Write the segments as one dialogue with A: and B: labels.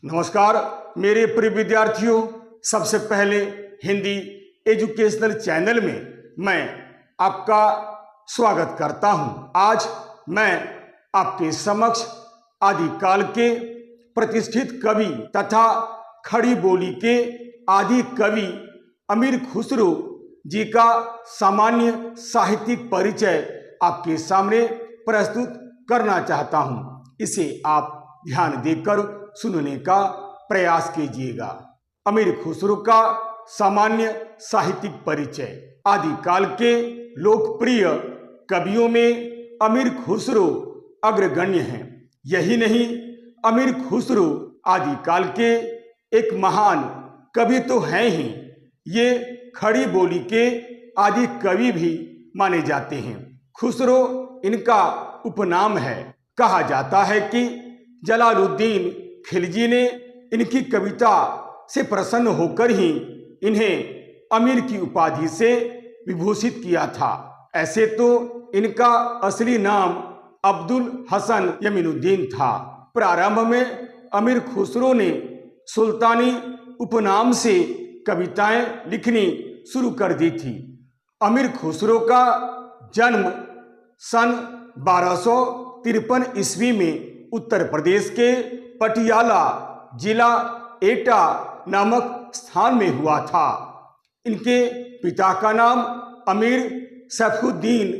A: नमस्कार मेरे प्रिय विद्यार्थियों, सबसे पहले हिंदी एजुकेशनल चैनल में मैं आपका स्वागत करता हूं। आज मैं आपके समक्ष आदिकाल के प्रतिष्ठित कवि तथा खड़ी बोली के आदि कवि अमीर खुसरो जी का सामान्य साहित्यिक परिचय आपके सामने प्रस्तुत करना चाहता हूं। इसे आप ध्यान देकर सुनने का प्रयास कीजिएगा। अमीर खुसरो का सामान्य साहित्यिक परिचय। आदिकाल के लोकप्रिय कवियों में अमीर खुसरो अग्रगण्य हैं। यही नहीं, अमीर खुसरो आदिकाल के एक महान कवि तो हैं ही, ये खड़ी बोली के आदि कवि भी माने जाते हैं। खुसरो इनका उपनाम है। कहा जाता है कि जलालुद्दीन खिलजी ने इनकी कविता से प्रसन्न होकर ही इन्हें अमीर की उपाधि से विभूषित किया था। ऐसे तो इनका असली नाम अब्दुल हसन यमीनुद्दीन था। प्रारंभ में अमीर खुसरो ने सुल्तानी उपनाम से कविताएं लिखनी शुरू कर दी थी। अमीर खुसरो का जन्म सन 1253 ईस्वी में उत्तर प्रदेश के पटियाला जिला एटा नामक स्थान में हुआ था। इनके पिता का नाम अमीर सैफुद्दीन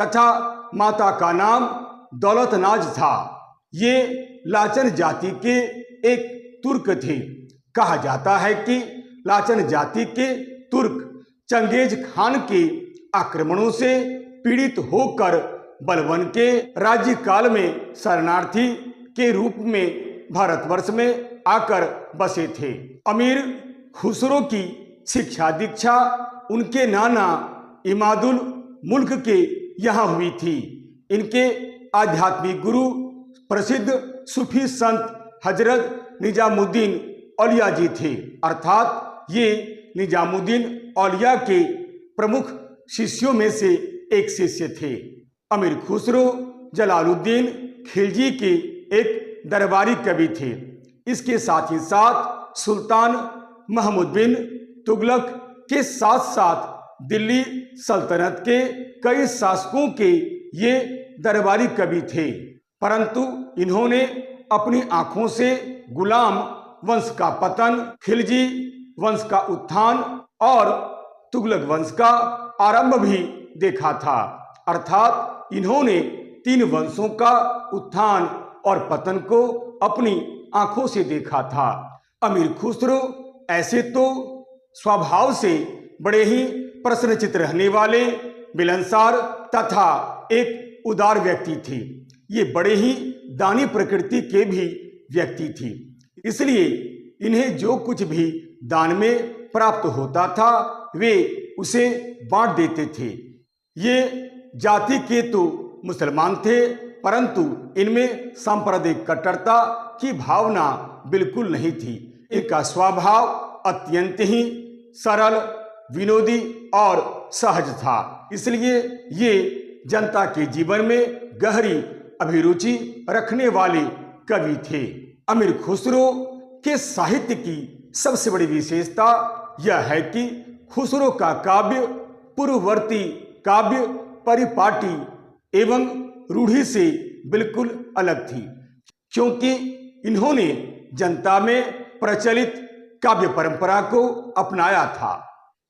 A: तथा माता का नाम दौलतनाज था। ये लाचन जाति के एक तुर्क थे। कहा जाता है कि लाचन जाति के तुर्क चंगेज खान के आक्रमणों से पीड़ित होकर बलबन के राज्यकाल में शरणार्थी के रूप में भारतवर्ष में आकर बसे थे। अमीर खुसरो की शिक्षा दीक्षा उनके नाना इमादुल मुल्क के यहाँ हुई थी। इनके आध्यात्मिक गुरु प्रसिद्ध सूफी संत हजरत निजामुद्दीन औलिया जी थे। अर्थात ये निजामुद्दीन औलिया के प्रमुख शिष्यों में से एक शिष्य थे। अमीर खुसरो जलालुद्दीन खिलजी के एक दरबारी कवि थे। इसके साथ ही साथ सुल्तान महमूद बिन तुगलक के साथ साथ दिल्ली सल्तनत के कई शासकों के ये दरबारी कवि थे। परंतु इन्होंने अपनी आंखों से गुलाम वंश का पतन, खिलजी वंश का उत्थान और तुगलक वंश का आरंभ भी देखा था। अर्थात इन्होंने तीन वंशों का उत्थान और पतन को अपनी आंखों से देखा था। अमीर खुसरो ऐसे तो स्वभाव से बड़े ही प्रश्नचित रहने वाले, मिलनसार तथा एक उदार व्यक्ति थे। ये बड़े ही दानी प्रकृति के भी व्यक्ति थे। इसलिए इन्हें जो कुछ भी दान में प्राप्त होता था वे उसे बांट देते थे। ये जाति के तो मुसलमान थे, परंतु इनमें सांप्रदायिक कट्टरता की भावना बिल्कुल नहीं थी। इनका स्वभाव अत्यंत ही सरल, विनोदी और सहज था। इसलिए ये जनता के जीवन में गहरी अभिरुचि रखने वाले कवि थे। अमीर खुसरो के साहित्य की सबसे बड़ी विशेषता यह है कि खुसरो का काव्य पूर्ववर्ती काव्य परिपाटी एवं रूढ़ि से बिल्कुल अलग थी, क्योंकि इन्होंने जनता में प्रचलित काव्य परंपरा को अपनाया था।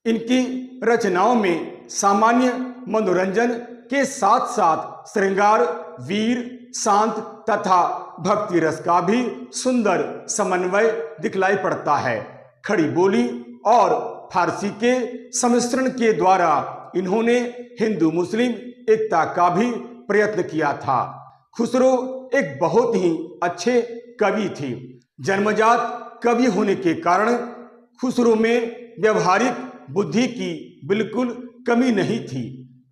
A: इनकी रचनाओं में सामान्य मनोरंजन के साथ साथ श्रृंगार, वीर, शांत तथा भक्ति रस का भी सुंदर समन्वय दिखलाई पड़ता है। खड़ी बोली और फारसी के सम्मिश्रण के द्वारा इन्होंने हिंदू मुस्लिम एकता का भी प्रयत्न किया था। खुसरो एक बहुत ही अच्छे कवि थे। जन्मजात कवि होने के कारण खुसरो में व्यवहारिक बुद्धि की बिल्कुल कमी नहीं थी।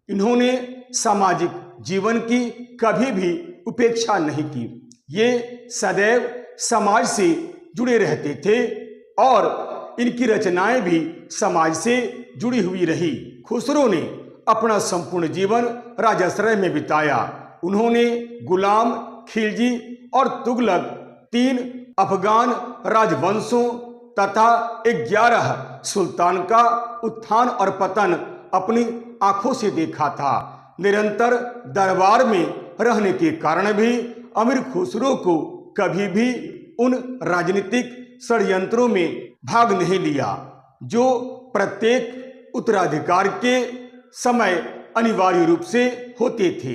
A: इन्होंने सामाजिक जीवन की कभी भी उपेक्षा नहीं की। ये सदैव समाज से जुड़े रहते थे और इनकी रचनाएं भी समाज से जुड़ी हुई रही। खुसरो ने अपना संपूर्ण जीवन राजाश्रय में बिताया। उन्होंने गुलाम, खिलजी और तुगलक तीन अफगान राजवंशों तथा 11 सुल्तान का उत्थान और पतन अपनी आंखों से देखा था। निरंतर दरबार में रहने के कारण भी अमीर खुसरो को कभी भी उन राजनीतिक षड्यंत्रों में भाग नहीं लिया जो प्रत्येक उत्तराधिकार के समय अनिवार्य रूप से होते थे।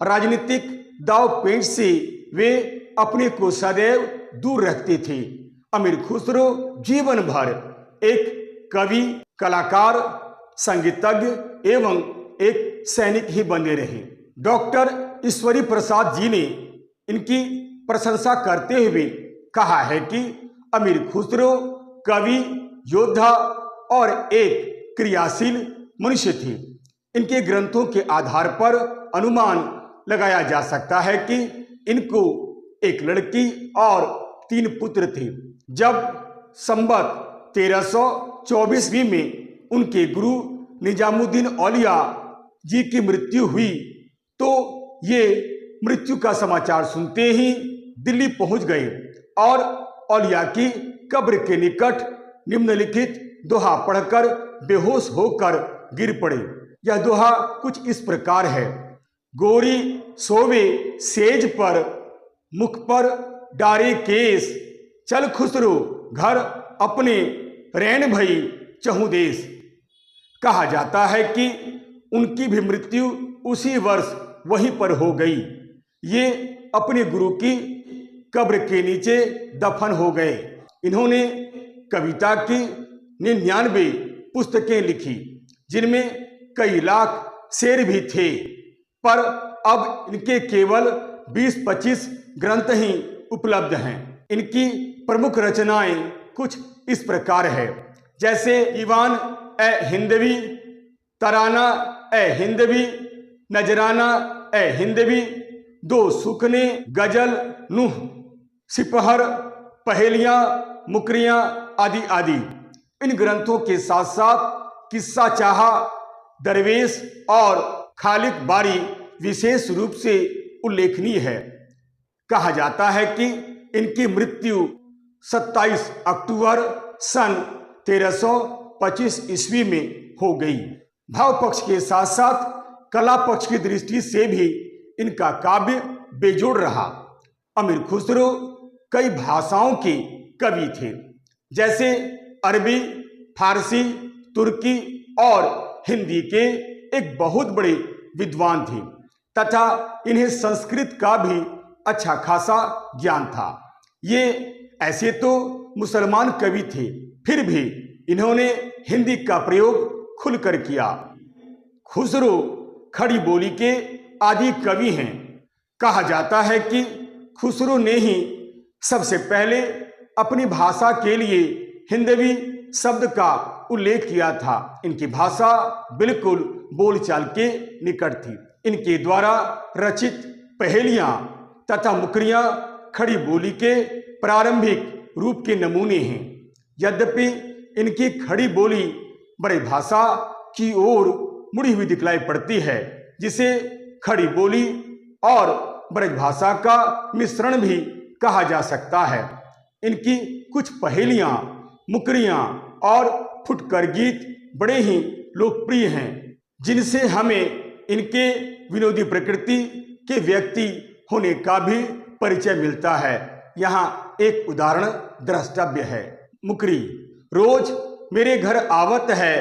A: राजनीतिक दाव पेच से वे अपने को सदैव दूर रखते थे। अमीर खुसरो जीवन भर एक कवि, कलाकार, संगीतज्ञ एवं एक सैनिक ही बने रहे। डॉक्टर ईश्वरी प्रसाद जी ने इनकी प्रशंसा करते हुए कहा है कि अमीर खुसरो कवि, योद्धा और एक क्रियाशील मनुष्य थे। इनके ग्रंथों के आधार पर अनुमान लगाया जा सकता है कि इनको एक लड़की और 3 पुत्र थे। जब संवत 1324 ईस्वी में उनके गुरु निजामुद्दीन औलिया जी की मृत्यु हुई तो ये मृत्यु का समाचार सुनते ही दिल्ली पहुंच गए और औलिया की कब्र के निकट निम्नलिखित दोहा पढ़कर बेहोश होकर गिर पड़े। यह दोहा कुछ इस प्रकार है। गोरी सोवे सेज पर, मुख पर डारे केस, चल खुसरो घर अपने रैन भई चहु देश। कहा जाता है कि उनकी भी मृत्यु उसी वर्ष वहीं पर हो गई। ये अपने गुरु की कब्र के नीचे दफन हो गए। इन्होंने कविता की 99 पुस्तकें लिखी जिनमें कई लाख शेर भी थे, पर अब इनके केवल 20-25 ग्रंथ ही उपलब्ध हैं। इनकी प्रमुख रचनाएं कुछ इस प्रकार है, जैसे ईवान ए हिंदवी, तराना ए हिंदवी, नजराना ए हिंदवी, 2 सुखने, गजल, नूह, सिपहर, पहेलियां, मुकरियां आदि आदि। इन ग्रंथों के साथ साथ किस्सा चाहा, दरवेश और खालिक बारी विशेष रूप से उल्लेखनीय है। कहा जाता है कि इनकी मृत्यु 27 अक्टूबर सन 1325 ईस्वी में हो गई। भाव पक्ष के साथ साथ कला पक्ष की दृष्टि से भी इनका काव्य बेजोड़ रहा। अमीर खुसरो कई भाषाओं के कवि थे, जैसे अरबी, फारसी, तुर्की और हिंदी के एक बहुत बड़े विद्वान थे तथा इन्हें संस्कृत का भी अच्छा खासा ज्ञान था। ये ऐसे तो मुसलमान कवि थे, फिर भी इन्होंने हिंदी का प्रयोग खुलकर किया। खुसरो खड़ी बोली के आदि कवि हैं। कहा जाता है कि खुसरो ने ही सबसे पहले अपनी भाषा के लिए हिंदवी शब्द का उल्लेख किया था। इनकी भाषा बिल्कुल बोलचाल के निकट थी। इनके द्वारा रचित पहेलियां तथा मुकरियां खड़ी बोली के प्रारंभिक रूप के नमूने हैं। यद्यपि इनकी खड़ी बोली बड़ी भाषा की ओर मुड़ी हुई दिखलाई पड़ती है, जिसे खड़ी बोली और ब्रज भाषा का मिश्रण भी कहा जा सकता है। इनकी कुछ पहेलियां, मुकरियां और फुटकर गीत बड़े ही लोकप्रिय हैं, जिनसे हमें इनके विनोदी प्रकृति के व्यक्ति होने का भी परिचय मिलता है। यहाँ एक उदाहरण द्रष्टव्य है। मुकरी, रोज मेरे घर आवत है,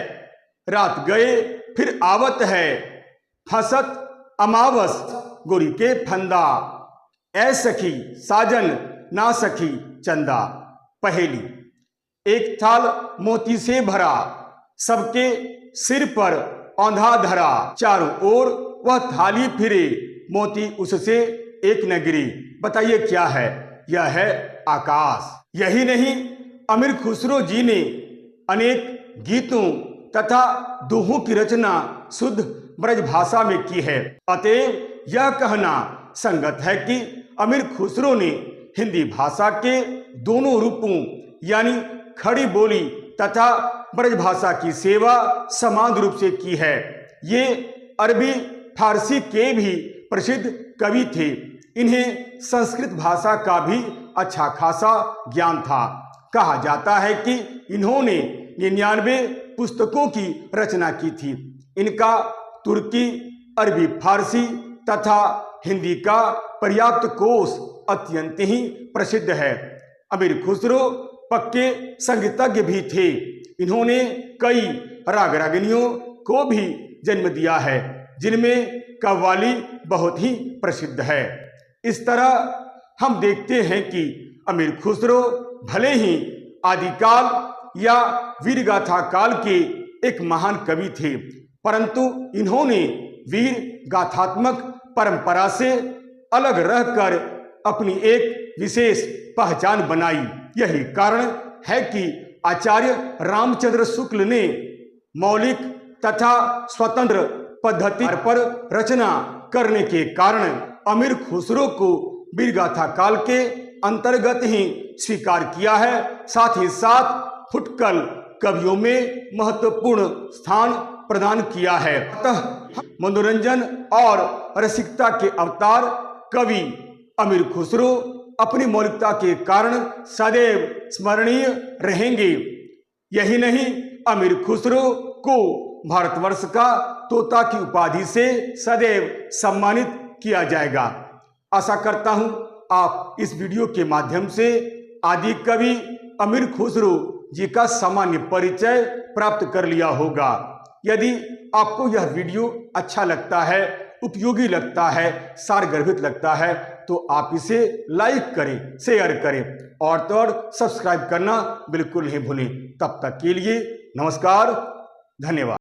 A: रात गए फिर आवत है, फसत अमावस गोरी के फंदा, ऐ सखी साजन ना सखी चंदा। पहेली, एक थाल मोती से भरा, सबके सिर पर औंधा धरा, चारों ओर वह थाली फिरे, मोती उससे एक न गिरी। बताइए क्या है? यह है आकाश। यही नहीं, अमीर खुसरो जी ने अनेक गीतों तथा दोहों की रचना शुद्ध ब्रज भाषा में की है। अतएव यह कहना संगत है कि अमीर खुसरो ने हिंदी भाषा के दोनों रूपों यानी खड़ी बोली तथा ब्रज भाषा की सेवा समान रूप से की है। ये अरबी फारसी के भी प्रसिद्ध कवि थे। इन्हें संस्कृत भाषा का भी अच्छा खासा ज्ञान था। कहा जाता है कि इन्होंने 99 पुस्तकों की रचना की थी। इनका तुर्की, अरबी, फारसी तथा हिंदी का पर्याप्त कोश अत्यंत ही प्रसिद्ध है। अमीर खुसरो पक्के संगीतज्ञ भी थे। इन्होंने कई राग रागिनियों को भी जन्म दिया है, जिनमें कव्वाली बहुत ही प्रसिद्ध है। इस तरह हम देखते हैं कि अमीर खुसरो भले ही आदिकाल या वीरगाथा काल के एक महान कवि थे, परंतु इन्होंने वीर गाथात्मक परंपरा से अलग रहकर अपनी एक विशेष पहचान बनाई। यही कारण है कि आचार्य रामचंद्र शुक्ल ने मौलिक तथा स्वतंत्र पद्धति पर रचना करने के कारण अमीर खुसरो को वीरगाथा काल के अंतर्गत ही स्वीकार किया है। साथ ही साथ फुटकल कवियों में महत्वपूर्ण स्थान प्रदान किया है। अतः मनोरंजन और रसिकता के अवतार कवि अमीर खुसरो अपनी मौलिकता के कारण सदैव स्मरणीय रहेंगे। यही नहीं, अमीर खुसरो को भारतवर्ष का तोता की उपाधि से सदैव सम्मानित किया जाएगा। आशा करता हूं आप इस वीडियो के माध्यम से आदि कवि अमीर खुसरो जी का सामान्य परिचय प्राप्त कर लिया होगा। यदि आपको यह वीडियो अच्छा लगता है, उपयोगी लगता है, सारगर्भित लगता है, तो आप इसे लाइक करें, शेयर करें और तो और सब्सक्राइब करना बिल्कुल नहीं भूलें। तब तक के लिए नमस्कार, धन्यवाद।